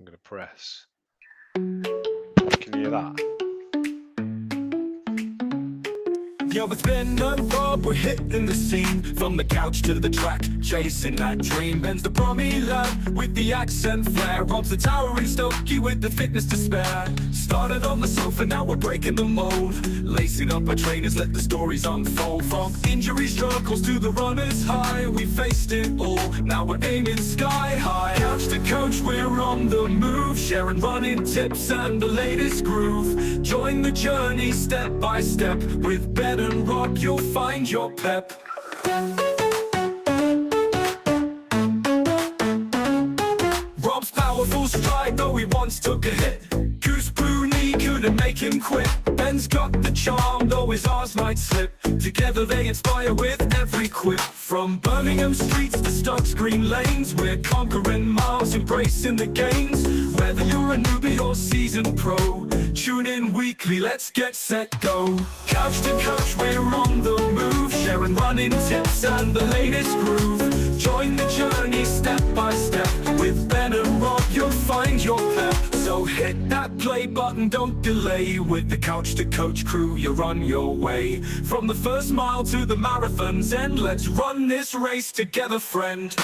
I'm going to press. Can you hear that? Yo, it's been a road, we're hitting the scene. From the couch to the track, chasing that dream. Ben's the promi lad with the accent flair. Rob's the towering Stokey with the fitness to spare. Started on the sofa, now we're breaking the mold. Lacing up our trainers, let the stories unfold. From injury struggles to the runner's high, we faced it all, now we're aiming sky high. Couch to coach, we're on the move, sharing running tips and the latest groove. Join the journey step by step. With Ben and Rob, you'll find your pep. Rob's powerful stride, though he once took a hit. Goose Booney couldn't make him quit. Ben's got the charm, though his arms might slip. Together they inspire with every quip. From Birmingham streets to Stock's green lanes, we're conquering miles, embracing the gains. Whether you're a newbie or seasoned pro, tune in weekly, let's get set, go. Couch to coach, we're on the move, sharing running tips and the latest groove. Join the journey step by step. With Ben and Rob, you'll find your pep. So hit that play button, don't delay. With the Couch to Coach crew, you're on your way. From the first mile to the marathon's end, let's run this race together, friend.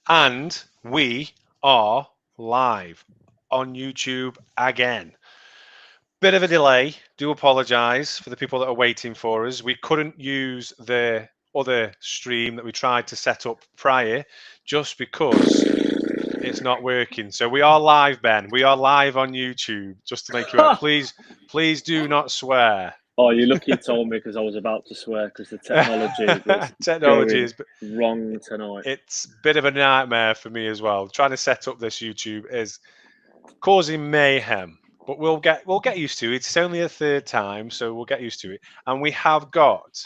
And we are live on YouTube again. Bit of a delay. Do apologise for the people that are waiting for us. We couldn't use the other stream that we tried to set up prior just because it's not working. So we are live, Ben. We are live on YouTube, just to make you aware. Please do not swear. Oh, you're lucky you told me, because I was about to swear, because the technology is wrong tonight. It's a bit of a nightmare for me as well. Trying to set up this YouTube is causing mayhem, but we'll get used to it. It's only a third time, so we'll get used to it. And we have got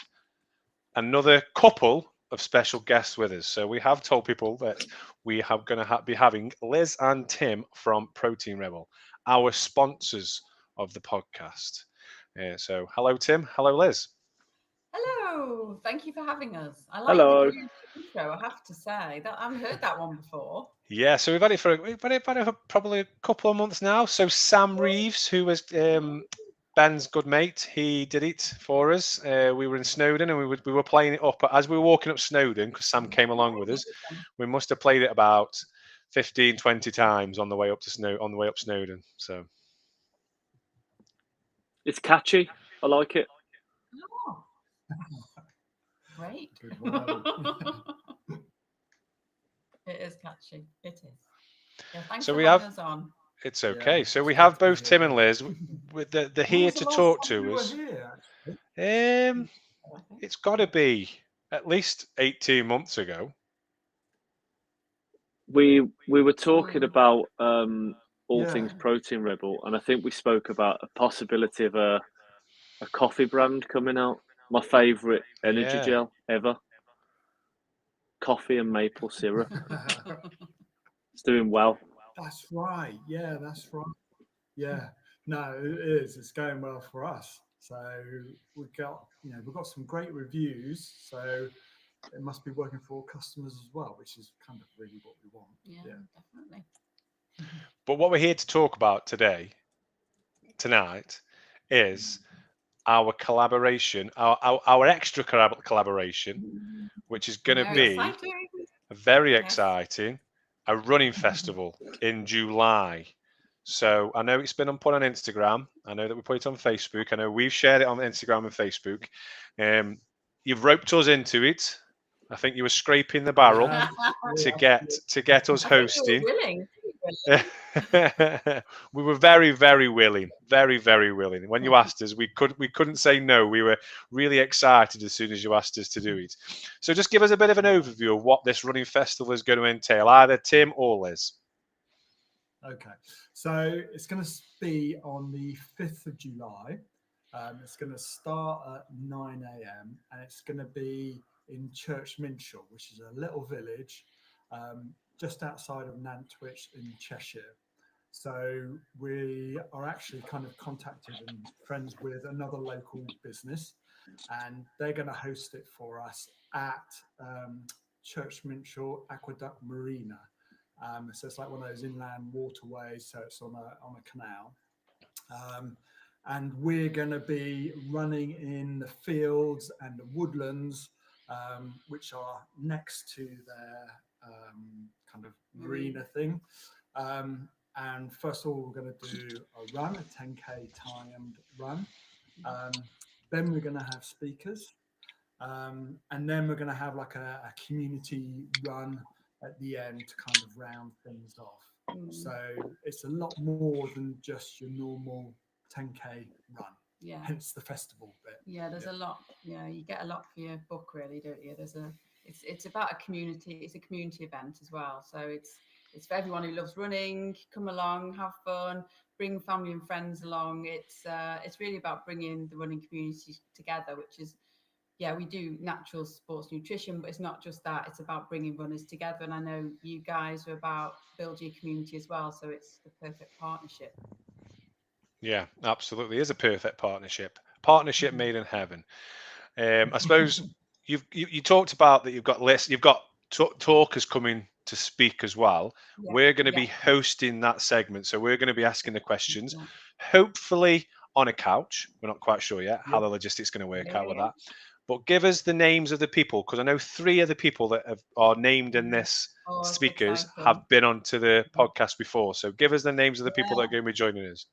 another couple of special guests with us. So we have told people that we are going to be having Liz and Tim from Protein Rebel, our sponsors of the podcast. So hello, Tim. Hello, Liz. Hello. Thank you for having us. I like Hello. the intro, I have to say. That I haven't heard that one before. Yeah, so we've had it for probably a couple of months now. So Sam Reeves, who was Ben's good mate, he did it for us. We were in Snowdon and we were playing it up. But as we were walking up Snowdon, because Sam came along with us, we must have played it about 15, 20 times on the way up Snowdon. So it's catchy. I like it. Oh. Great. It is catchy. It is. Yeah, thanks So for we having have- us on. it's okay. So we have both Tim and Liz with they're here to talk to us. It's got to be at least 18 months ago. We were talking about all things Protein Rebel, and I think we spoke about a possibility of a coffee brand coming out. My favourite energy gel ever. Coffee and maple syrup. It's doing well. That's right. Yeah, that's right. Yeah. No, it is. It's going well for us. So we've got some great reviews. So it must be working for all customers as well, which is kind of really what we want. Yeah, definitely. But what we're here to talk about tonight, is our collaboration, our extra collaboration, which is going to be Exciting. very exciting, a running festival in July. So I know it's been put on Instagram. I know that we put it on Facebook. I know we've shared it on Instagram and Facebook. You've roped us into it. I think you were scraping the barrel to get us hosting. We were very, very willing, very, very willing. When you asked us, we couldn't say no. We were really excited as soon as you asked us to do it. So just give us a bit of an overview of what this running festival is going to entail, either Tim or Liz. Okay, so it's going to be on the 5th of July. It's going to start at 9 a.m. and it's going to be in Church Minshall, which is a little village just outside of Nantwich in Cheshire. So we are actually kind of contacted and friends with another local business, and they're going to host it for us at Church Minchel Aqueduct Marina. So it's like one of those inland waterways, so it's on a canal. And we're going to be running in the fields and the woodlands, which are next to their kind of marina thing. And first of all, we're going to do a run, a 10K timed run. Then we're going to have speakers. And then we're going to have like a community run at the end to kind of round things off. So it's a lot more than just your normal 10K run. Yeah. Hence the festival bit. Yeah, there's a lot. Yeah, you get a lot for your buck, really, don't you? It's about a community. It's a community event as well. So it's for everyone who loves running. Come along, have fun, bring family and friends along. It's really about bringing the running community together, which is, yeah, we do natural sports nutrition, but it's not just that. It's about bringing runners together. And I know you guys are about building a community as well. So it's the perfect partnership. Yeah, absolutely. It is a perfect partnership. Partnership made in heaven. I suppose you talked about that you've got lists, you've got talkers coming to speak as well. Yeah, We're going to be yeah. hosting that segment. So we're going to be asking the questions, Yeah. hopefully on a couch. We're not quite sure yet how the logistics going to work out with that. But give us the names of the people, because I know 3 of the people that are named in this Oh, it's speakers exciting. have been onto the podcast before. So give us the names of the people that are going to be joining us.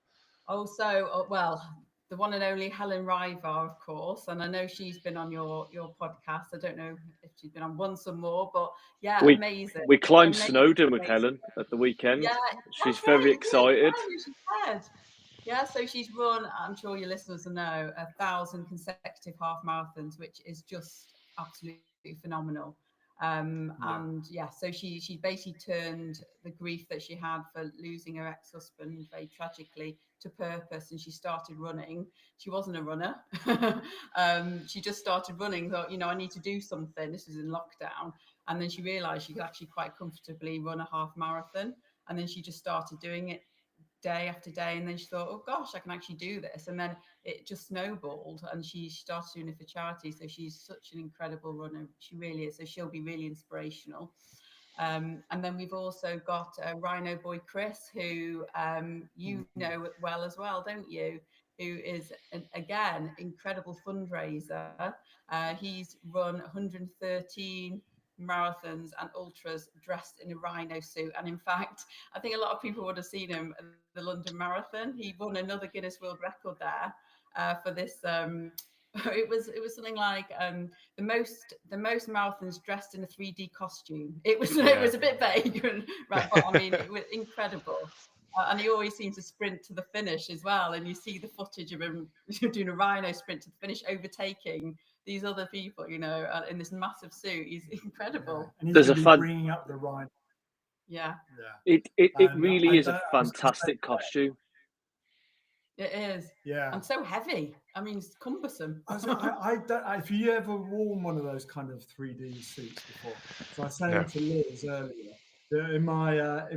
Well, the one and only Helen Rivar, of course, and I know she's been on your podcast. I don't know if she's been on once or more, but yeah, amazing. We climbed Amazing, Snowdon with Helen at the weekend. Yeah, she's very excited. Yeah, so she's run, I'm sure your listeners will know, 1,000 consecutive half marathons, which is just absolutely phenomenal. And yeah, so she basically turned the grief that she had for losing her ex-husband very tragically to purpose, and she started running. She wasn't a runner. She just started running, thought, I need to do something. This was in lockdown. And then she realized she could actually quite comfortably run a half marathon. And then she just started doing it day after day, and then she thought, oh gosh, I can actually do this. And then it just snowballed, and she started doing it for charity. So she's such an incredible runner, she really is. So she'll be really inspirational. And then we've also got Rhino Boy Chris, who you know well as well, don't you? Who is again incredible fundraiser. He's run 113 marathons and ultras dressed in a rhino suit, and in fact I think a lot of people would have seen him at the London Marathon. He won another Guinness World Record there for this it was something like the most marathons dressed in a 3D costume. It was a bit vague, right? But I mean, it was incredible. And he always seems to sprint to the finish as well. And you see the footage of him doing a rhino sprint to the finish, overtaking these other people, in this massive suit. He's incredible. And he's bringing up the rhino. Yeah. It really is a fantastic costume. It is. Yeah. And so heavy. I mean, it's cumbersome. I don't. If you ever worn one of those kind of 3D suits before, so I was saying to Liz earlier, in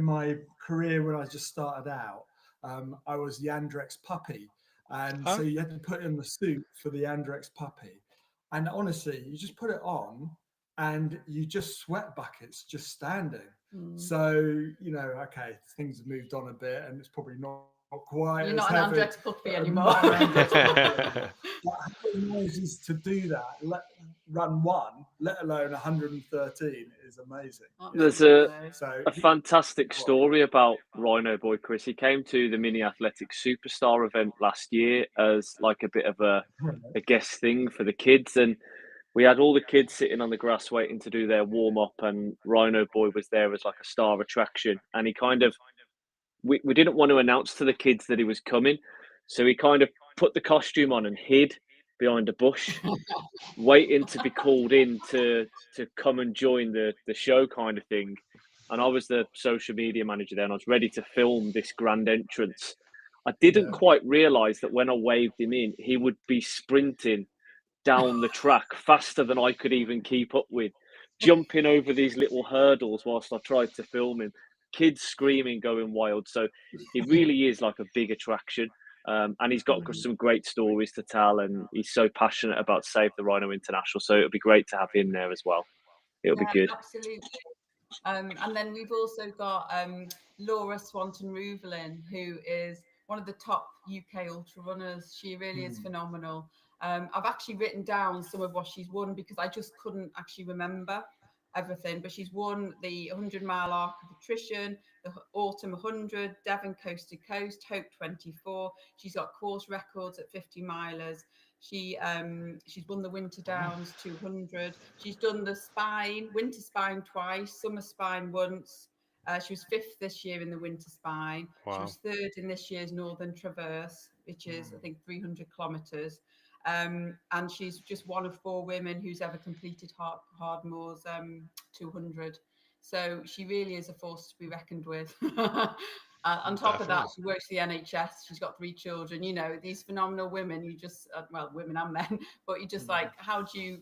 my career when I just started out, I was the Andrex puppy, and so you had to put in the suit for the Andrex puppy, and honestly, you just put it on, and you just sweat buckets just standing. So okay, things have moved on a bit, and it's probably not quite. You're as not heavy. an Andrex puppy anymore. But how it is to do that, run one, let alone 113, is amazing. There's a fantastic story about Rhino Boy Chris. He came to the Mini Athletics Superstar event last year as like a bit of a guest thing for the kids, and we had all the kids sitting on the grass waiting to do their warm up, and Rhino Boy was there as like a star attraction, and he kind of we didn't want to announce to the kids that he was coming, so he kind of put the costume on and hid behind a bush, waiting to be called in to come and join the show kind of thing. And I was the social media manager there, and I was ready to film this grand entrance. I didn't quite realise that when I waved him in, he would be sprinting down the track faster than I could even keep up with, jumping over these little hurdles whilst I tried to film him, kids screaming, going wild. So he really is like a big attraction. And he's got some great stories to tell, and he's so passionate about Save the Rhino International. So it'll be great to have him there as well. It'll be good. Absolutely. And then we've also got Laura Swanton Ruvelin, who is one of the top UK ultra runners. She really is phenomenal. I've actually written down some of what she's won because I just couldn't actually remember everything. But she's won the 100-mile Arc of Attrition, the Autumn 100, Devon Coast to Coast, Hope 24. She's got course records at 50 milers. She's won the Winter Downs 200. She's done the Winter Spine twice, Summer Spine once. She was 5th this year in the Winter Spine. Wow. She was 3rd in this year's Northern Traverse, which is, I think, 300 kilometres. And she's just one of 4 women who's ever completed Hardmoor's 200. So she really is a force to be reckoned with. On top of that, she works for the NHS. She's got 3 children. You know, these phenomenal women. You just, well, women and men, but you just like, how do you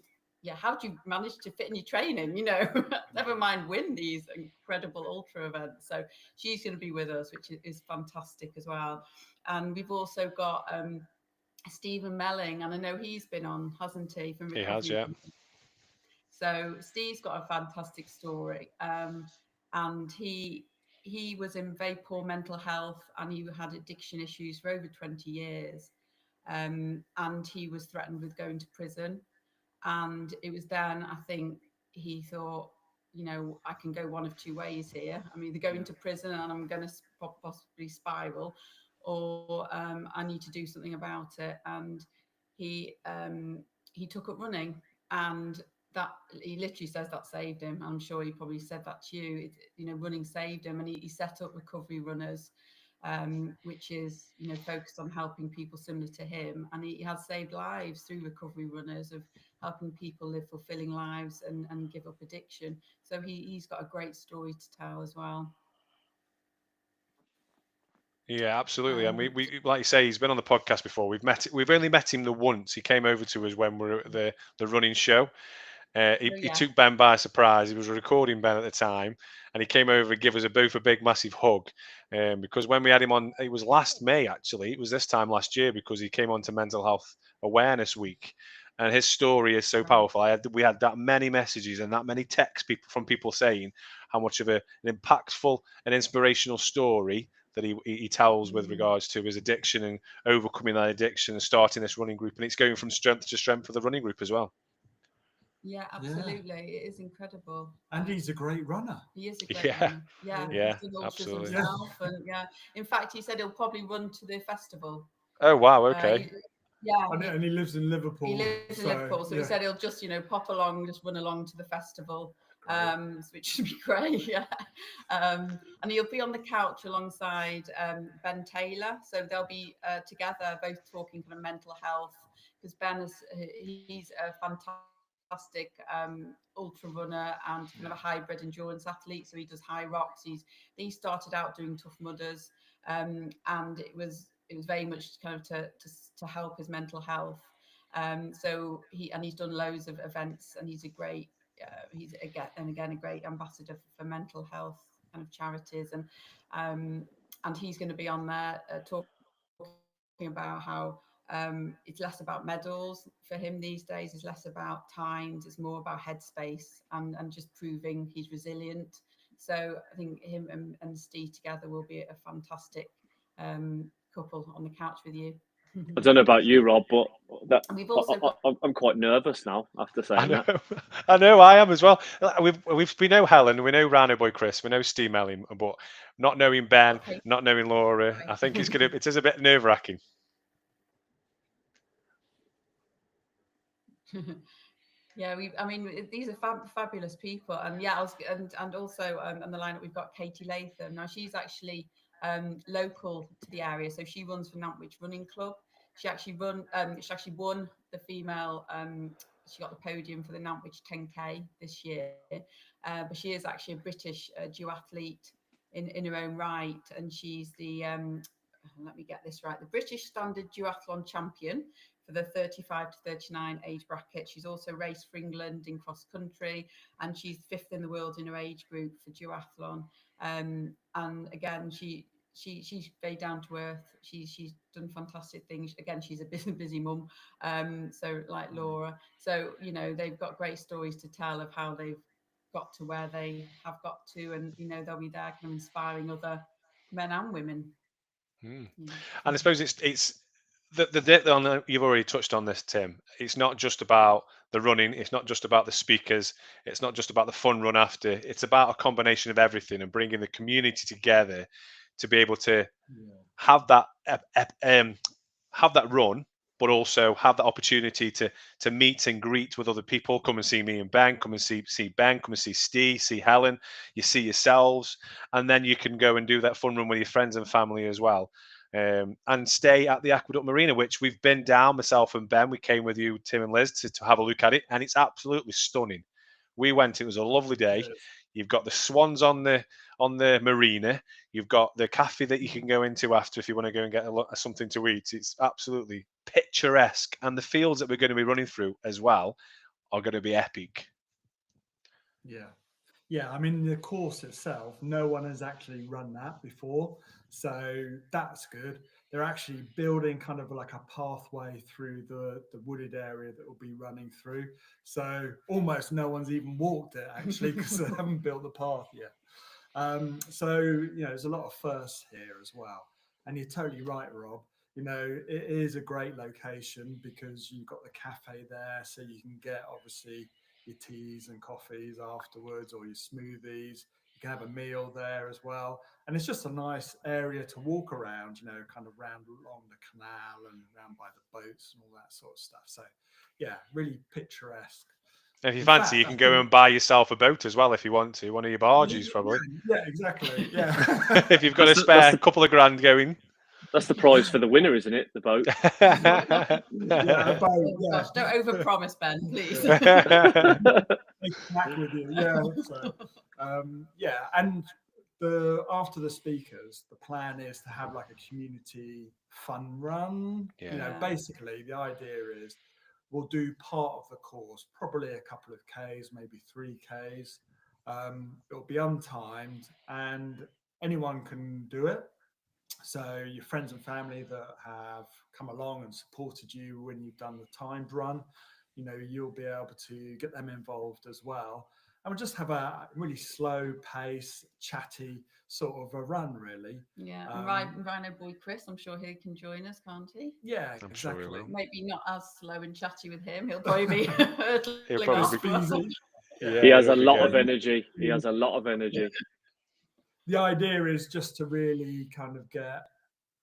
manage to fit in your training? You know, never mind win these incredible ultra events. So she's going to be with us, which is fantastic as well. And we've also got Stephen Melling, and I know he's been on, hasn't he? From Recovery. He has, yeah. So Steve's got a fantastic story, and he was in very poor mental health, and he had addiction issues for over 20 years, and he was threatened with going to prison. And it was then, I think, he thought, you know, I can go one of 2 ways here. I'm either going to prison and I'm going to possibly spiral, or I need to do something about it. And he took up running, and that, he literally says that saved him. I'm sure he probably said that to you. You know, running saved him, and he set up Recovery Runners, which is, you know, focused on helping people similar to him. And he has saved lives through Recovery Runners, of helping people live fulfilling lives and give up addiction. So he's got a great story to tell as well. Yeah, absolutely. And we like you say, he's been on the podcast before. We've only met him the once. He came over to us when we were at the running show. He took Ben by surprise. He was recording Ben at the time, and he came over and gave us both a big, massive hug. Because when we had him on, it was last May, actually. It was this time last year, because he came on to Mental Health Awareness Week. And his story is so powerful. We had that many messages and that many texts from people saying how much of an impactful and inspirational story that he tells with regards to his addiction and overcoming that addiction and starting this running group. And it's going from strength to strength for the running group as well. Yeah, absolutely. Yeah. It is incredible. And he's a great runner. He is a great runner. Yeah, absolutely. Himself, and in fact, he said he'll probably run to the festival. Oh, wow. Okay. And he lives in Liverpool. He lives in Liverpool, so he said he'll just, you know, pop along, just run along to the festival, which should be great. Yeah. And he'll be on the couch alongside Ben Taylor, so they'll be together, both talking kind of mental health, because he's a fantastic ultra runner and kind of a hybrid endurance athlete. So he does high rocks. He started out doing Tough Mudders, and it was very much kind of to help his mental health. So he's done loads of events, and he's a great a great ambassador for mental health kind of charities, and he's going to be on there talking about how it's less about medals for him these days. It's less about times. It's more about headspace and just proving he's resilient. So I think him and Steve together will be a fantastic couple on the couch with you. I don't know about you, Rob, but I'm quite nervous now after saying that. I know, I am as well. We know Helen, we know Rhino Boy Chris, we know Steve Melling, but not knowing Ben, not knowing Laura, I think it is a bit nerve-wracking. Yeah, these are fabulous people, and and also on the lineup we've got Katie Latham. Now she's actually local to the area, so she runs for Nantwich Running Club. She actually won the female. She got the podium for the Nantwich 10K this year, but she is actually a British duathlete in her own right, and she's the let me get this right, the British Standard Duathlon champion for the 35 to 39 age bracket. She's also raced for England in cross country, and she's 5th in the world in her age group for duathlon. And again, she's very down to earth. She's done fantastic things. Again, she's a busy mum. So like Laura, so they've got great stories to tell of how they've got to where they have got to, and they'll be there kind of inspiring other men and women. And I suppose it's the you've already touched on this, Tim. It's not just about the running. It's not just about the speakers. It's not just about the fun run after. It's about a combination of everything and bringing the community together to be able to have that run, but also have that opportunity to meet and greet with other people. Come and see me and Ben. Come and see Ben. Come and see Steve. See Helen. You see yourselves, and then you can go and do that fun run with your friends and family as well. And stay at the Aqueduct Marina, which we've been down, myself and Ben. We came with you, Tim and Liz, to have a look at it, and it's absolutely stunning. We went; it was a lovely day. You've got the swans on the marina. You've got the cafe that you can go into after if you want to go and get something to eat. It's absolutely picturesque, and the fields that we're going to be running through as well are going to be epic. Yeah, I mean, the course itself, no one has actually run that before, so that's good. They're actually building kind of like a pathway through the wooded area that will be running through. So almost no one's even walked it actually because they haven't built the path yet. So there's a lot of firsts here as well. And you're totally right, Rob. It is a great location because you've got the cafe there, so you can get obviously your teas and coffees afterwards, or your smoothies. You can have a meal there as well, and it's just a nice area to walk around, kind of round along the canal and round by the boats and all that sort of stuff. So yeah, really picturesque. And if you fancy, you can go and buy yourself a boat as well if you want to, one of your barges probably. Yeah, exactly. Yeah. If you've got a spare couple of grand going. That's the prize for the winner, isn't it? The boat. Yeah, a boat. Oh, gosh, don't overpromise, Ben, please. Back with you. Yeah. So, and after the speakers, the plan is to have like a community fun run. Basically the idea is we'll do part of the course, probably a couple of Ks, maybe 3 Ks. It'll be untimed and anyone can do it. So your friends and family that have come along and supported you when you've done the timed run, you'll be able to get them involved as well. And we'll just have a really slow pace, chatty sort of a run, really. Yeah, and Rhino boy Chris, I'm sure he can join us, can't he? Yeah, I'm exactly. sure he will. Maybe not as slow and chatty with him. He'll probably be He'll probably be easy. Yeah, he has a lot of energy. He has a lot of energy. Yeah. The idea is just to really kind of get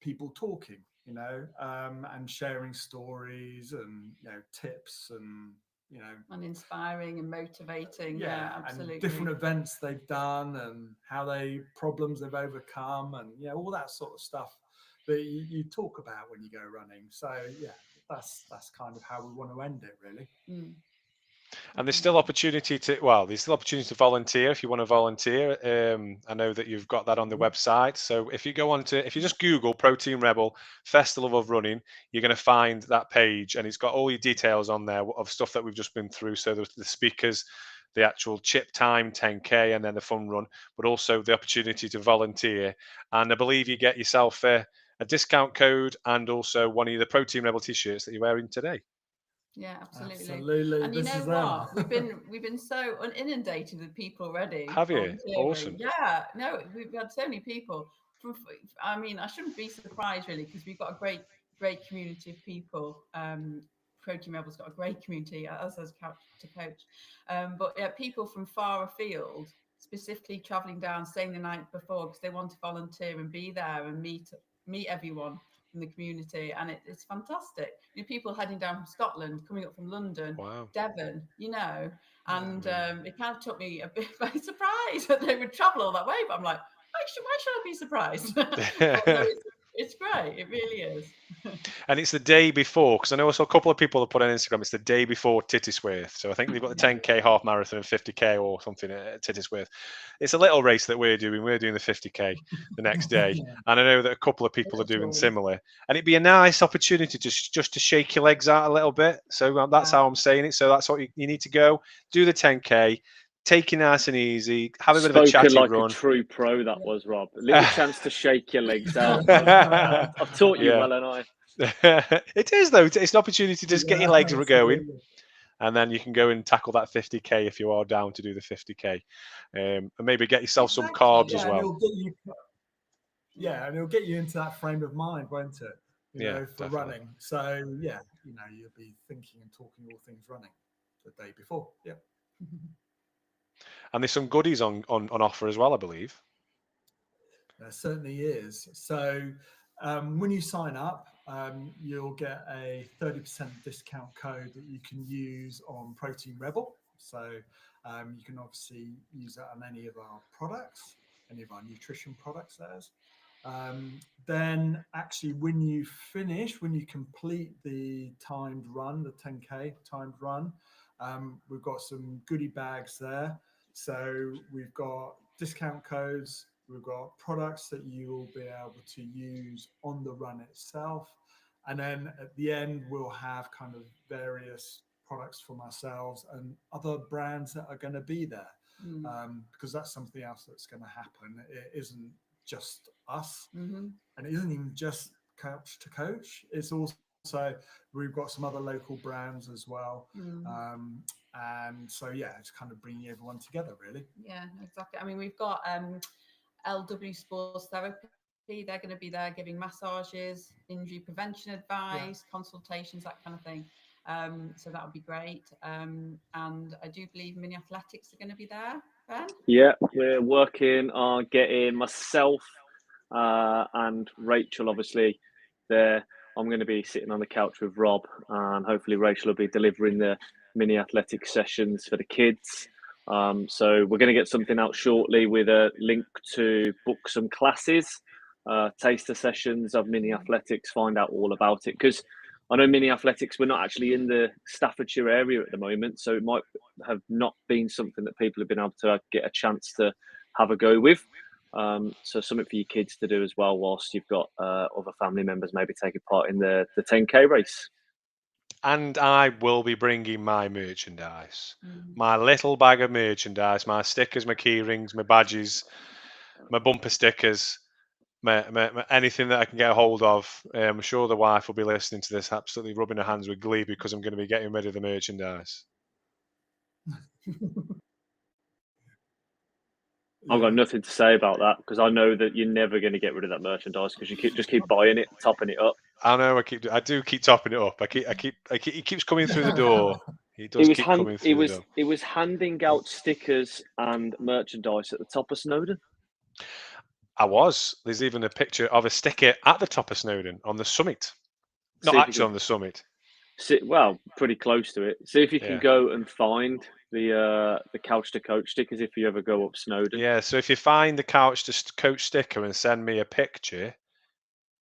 people talking, and sharing stories and tips and and inspiring and motivating. Yeah, absolutely. And different events they've done and how problems they've overcome and all that sort of stuff that you talk about when you go running. So yeah, that's kind of how we want to end it, really. And there's still opportunity to volunteer if you want to volunteer. I know that you've got that on the website. So if you if you just Google Protein Rebel Festival of Running, you're going to find that page, and it's got all your details on there of stuff that we've just been through. So the speakers, the actual chip time, 10K, and then the fun run, but also the opportunity to volunteer. And I believe you get yourself a discount code and also one of the Protein Rebel t-shirts that you're wearing today. Yeah, absolutely. And you know what? We've been so inundated with people already. Have you? Awesome. Yeah. No, we've had so many people. I mean, I shouldn't be surprised really because we've got a great community of people. Protein Rebel's got a great community, as has Couch to Coach. But yeah, people from far afield, specifically travelling down, staying the night before because they want to volunteer and be there and meet everyone in the community, and it's fantastic. People heading down from Scotland, coming up from London, wow. Devon, and it kind of took me a bit by surprise that they would travel all that way. But I'm like, why should I be surprised? No, it's great. It really is. And it's the day before, because I know also a couple of people have put on Instagram, it's the day before Tittysworth. So I think they've got the 10K half marathon and 50K or something at Tittysworth. It's a little race that we're doing. We're doing the 50K the next day. And I know that a couple of people are doing similar. And it'd be a nice opportunity just to shake your legs out a little bit. So that's how I'm saying it. So that's what you need to go. Do the 10K. take it nice and easy, have a bit of a Spoken chatty like run. a true pro, that was, Rob. A little chance to shake your legs out. I've taught you well, and I. It is though. It's an opportunity to just get your legs going, absolutely. and then you can go and tackle that 50k if you are down to do the 50k, and maybe get yourself some Exactly, carbs as And well. it'll get you, and it'll get you into that frame of mind, won't it? You Yeah, know, for definitely. running. So yeah, you know, you'll be thinking and talking all things running the day before. Yeah. And there's some goodies on offer as well, I believe. There certainly is. So when you sign up, you'll get a 30% discount code that you can use on Protein Rebel. So you can obviously use that on any of our products, any of our nutrition products. Then actually, when you complete the timed run, the 10K timed run, we've got some goodie bags there. So we've got discount codes, we've got products that you will be able to use on the run itself. And then at the end, we'll have kind of various products from ourselves and other brands that are going to be there. Because that's something else that's going to happen. It isn't just us, and it isn't even just Couch to Coach. It's also we've got some other local brands as well. And so yeah, it's kind of bringing everyone together, really. Yeah, exactly. I mean, we've got LW Sports Therapy. They're going to be there giving massages, injury prevention advice, consultations, that kind of thing. So that would be great. And I do believe Mini Athletics are going to be there, Ben? Yeah, we're working on getting myself and Rachel, obviously, there. I'm going to be sitting on the couch with Rob, and hopefully Rachel will be delivering the mini athletic sessions for the kids. So we're going to get something out shortly with a link to book some classes, taster sessions of mini athletics, find out all about it. Because I know mini athletics, we're not actually in the Staffordshire area at the moment, so it might have not been something that people have been able to get a chance to have a go with. So something for your kids to do as well, whilst you've got other family members maybe taking part in the 10K race. And I will be bringing my merchandise, my little bag of merchandise, my stickers, my key rings, my badges, my bumper stickers, my anything that I can get a hold of. I'm sure the wife will be listening to this, absolutely rubbing her hands with glee, because I'm going to be getting rid of the merchandise. I've got nothing to say about that, because I know that you're never going to get rid of that merchandise, because you just keep buying it, topping it up. I know. I do keep topping it up. He keeps coming through the door. He does keep coming through the door. It was handing out stickers and merchandise at the top of Snowdon. There's even a picture of a sticker at the top of Snowdon on the summit. Not actually on the summit. Well, pretty close to it. See if you can go and find the Couch to Coach stickers if you ever go up Snowdon. Yeah, so if you find the Couch to Coach sticker and send me a picture,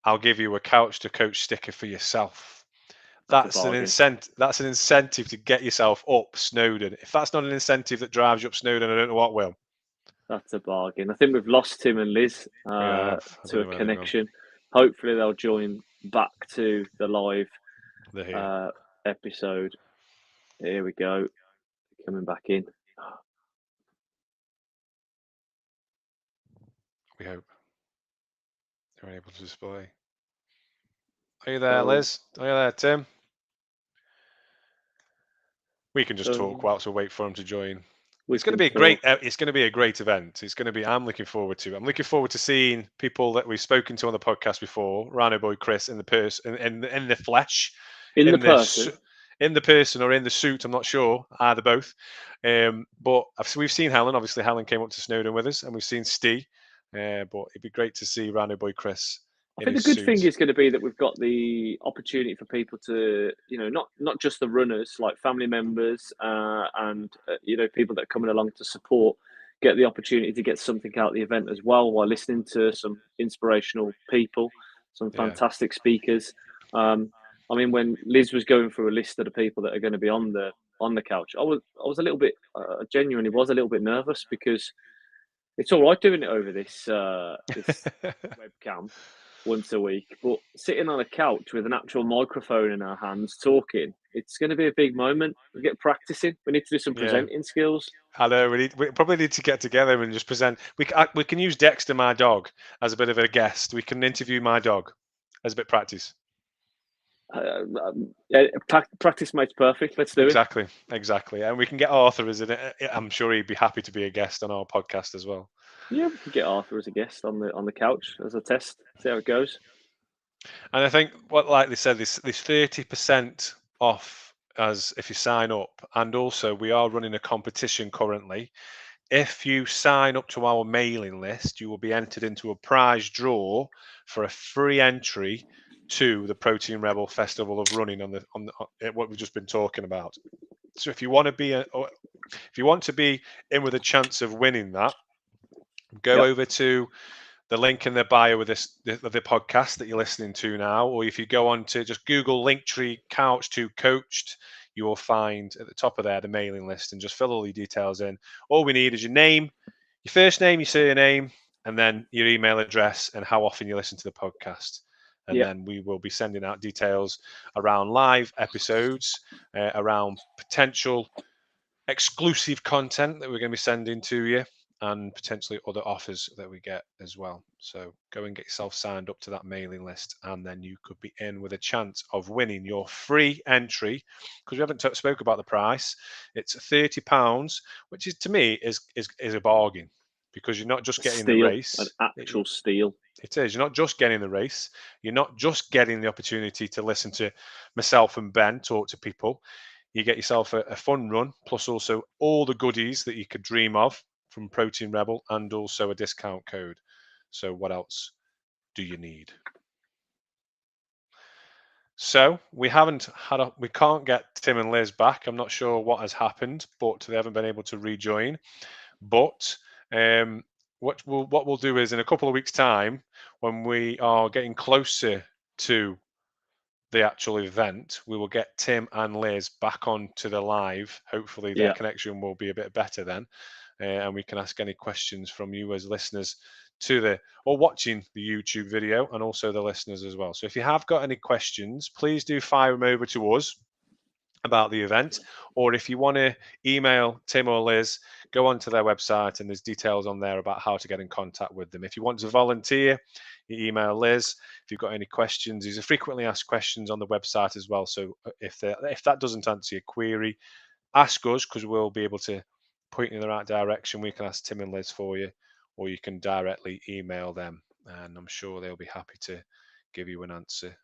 I'll give you a Couch to Coach sticker for yourself. That's an incentive. That's an incentive to get yourself up Snowdon. If that's not an incentive that drives you up Snowdon, I don't know what will. That's a bargain. I think we've lost Tim and Liz to a connection. Hopefully they'll join back to the live episode. Here we go. Coming back in. We hope they're able to display. Are you there, Liz? Are you there, Tim? We can just talk whilst we wait for them to join. It's going to be a great. It's going to be a great event. It's going to be. I'm looking forward to it. I'm looking forward to seeing people that we've spoken to on the podcast before. Rhino Boy Chris in the person, in the flesh, in the person, or in the suit. I'm not sure. Either both. But we've seen Helen. Obviously, Helen came up to Snowdon with us, and we've seen Steve. But it'd be great to see Rhino Boy Chris. I think the good thing is going to be that we've got the opportunity for people to, not just the runners, like family members and people that are coming along to support, get the opportunity to get something out of the event as well, while listening to some inspirational people, some fantastic speakers. I mean, when Liz was going through a list of the people that are going to be on the couch, I was a little bit, genuinely was a little bit nervous, because it's all right doing it over this webcam. once a week, but sitting on a couch with an actual microphone in our hands talking, it's going to be a big moment. We get practicing. We need to do some presenting skills. I know we probably need to get together and just present. We can use Dexter, my dog, as a bit of a guest. We can interview my dog as a bit of practice. Practice makes perfect. Let's do exactly, and we can get Arthur as an. I'm sure he'd be happy to be a guest on our podcast as well. Yeah, we can get Arthur as a guest on the couch as a test. See how it goes. And I think what, like they said, this 30% off as if you sign up, and also we are running a competition currently. If you sign up to our mailing list, you will be entered into a prize draw for a free entry to the Protein Rebel Festival of Running on what we've just been talking about. So if you want to be in with a chance of winning that, go over to the link in the bio with the podcast that you're listening to now, or if you go on to just Google Linktree Couch to Coached, you will find at the top of there the mailing list, and just fill all your details in. All we need is your name, your first name, your surname, and then your email address and how often you listen to the podcast. And then we will be sending out details around live episodes, around potential exclusive content that we're going to be sending to you, and potentially other offers that we get as well. So go and get yourself signed up to that mailing list, and then you could be in with a chance of winning your free entry, because we haven't spoke about the price. It's £30, which is, to me, is a bargain, because you're not just getting the race. An actual steal. It is. You're not just getting the race. You're not just getting the opportunity to listen to myself and Ben talk to people. You get yourself a fun run, plus also all the goodies that you could dream of from Protein Rebel, and also a discount code. So what else do you need? So we can't get Tim and Liz back. I'm not sure what has happened, but they haven't been able to rejoin. But what we'll do is, in a couple of weeks' time, when we are getting closer to the actual event, we will get Tim and Liz back onto the live. Hopefully their connection will be a bit better then, and we can ask any questions from you as listeners or watching the YouTube video, and also the listeners as well. So if you have got any questions, please do fire them over to us about the event, or if you want to email Tim or Liz, go onto their website and there's details on there about how to get in contact with them. If you want to volunteer, you email Liz. If you've got any questions, there's a frequently asked questions on the website as well. So if that doesn't answer your query, ask us, because we'll be able to point you in the right direction. We can ask Tim and Liz for you, or you can directly email them, and I'm sure they'll be happy to give you an answer.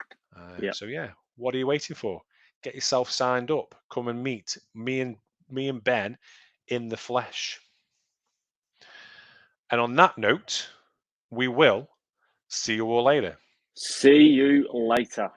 So yeah, what are you waiting for? Get yourself signed up. Come and meet me and Ben in the flesh. And on that note, we will see you all later. See you later.